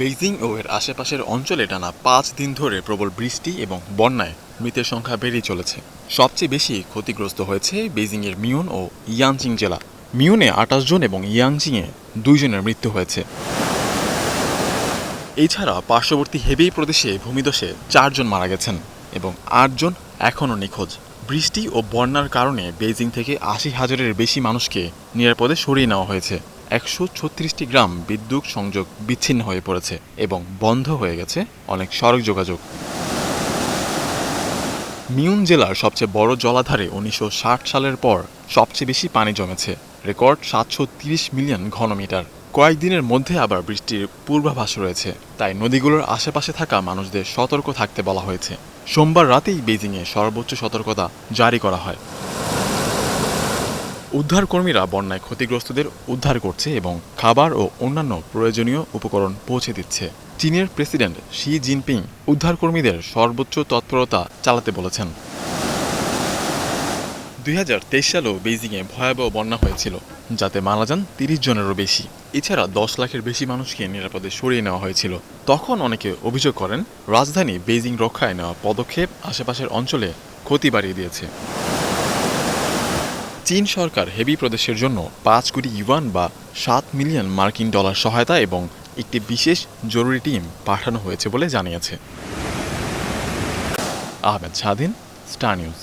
Beijing ও এর আশেপাশের অঞ্চলে টানা ৫ দিন ধরে প্রবল বৃষ্টি এবং বন্যায় মৃতের সংখ্যা বেড়েই চলেছে। সবচেয়ে বেশি ক্ষতিগ্রস্ত হয়েছে বেইজিংয়ের মিউন ও ইয়াংচিং জেলা। মিউনে ২৮ জন এবং ইয়াংচিংয়ে ২ জনের মৃত্যু হয়েছে। এছাড়া পার্শ্ববর্তী হেবেই প্রদেশে ভূমিধসে ৪ জন মারা গেছেন এবং ৮ জন এখনও নিখোঁজ। বৃষ্টি ও বন্যার কারণে বেইজিং থেকে ৮০,০০০-এর বেশি মানুষকে নিরাপদে সরিয়ে নেওয়া হয়েছে। ১৩৬টি গ্রাম বিদ্যুৎ সংযোগ বিচ্ছিন্ন হয়ে পড়েছে এবং বন্ধ হয়ে গেছে অনেক সড়ক যোগাযোগ। মিউন জেলার সবচেয়ে বড় জলাধারে ১৯৬০ সালের পর সবচেয়ে বেশি পানি জমেছে, রেকর্ড ৭৩০ মিলিয়ন ঘনমিটার। কয়েকদিনের মধ্যে আবার বৃষ্টির পূর্বাভাস রয়েছে, তাই নদীগুলোর আশেপাশে থাকা মানুষদের সতর্ক থাকতে বলা হয়েছে। সোমবার রাতেই বেইজিংয়ে সর্বোচ্চ সতর্কতা জারি করা হয়। উদ্ধারকর্মীরা বন্যায় ক্ষতিগ্রস্তদের উদ্ধার করছে এবং খাবার ও অন্যান্য প্রয়োজনীয় উপকরণ পৌঁছে দিচ্ছে। চীনের প্রেসিডেন্ট শি জিনপিং উদ্ধারকর্মীদের সর্বোচ্চ তৎপরতা চালাতে বলেছেন। ২০২৩ সালেও বেইজিংয়ে ভয়াবহ বন্যা হয়েছিল, যাতে মারা যান ৩০ জনেরও বেশি। এছাড়া ১০ লাখের বেশি মানুষকে নিরাপদে সরিয়ে নেওয়া হয়েছিল। তখন অনেকে অভিযোগ করেন রাজধানী বেইজিং রক্ষায় নেওয়া পদক্ষেপ আশেপাশের অঞ্চলে ক্ষতি বাড়িয়ে দিয়েছে। চীন সরকার হেবি প্রদেশের জন্য ৫ কোটি ইউয়ান বা ৭ মিলিয়ন মার্কিন ডলার সহায়তা এবং একটি বিশেষ জরুরি টিম পাঠানো হয়েছে বলে জানিয়েছে। আহমেদ স্বাধীন, স্টার নিউজ।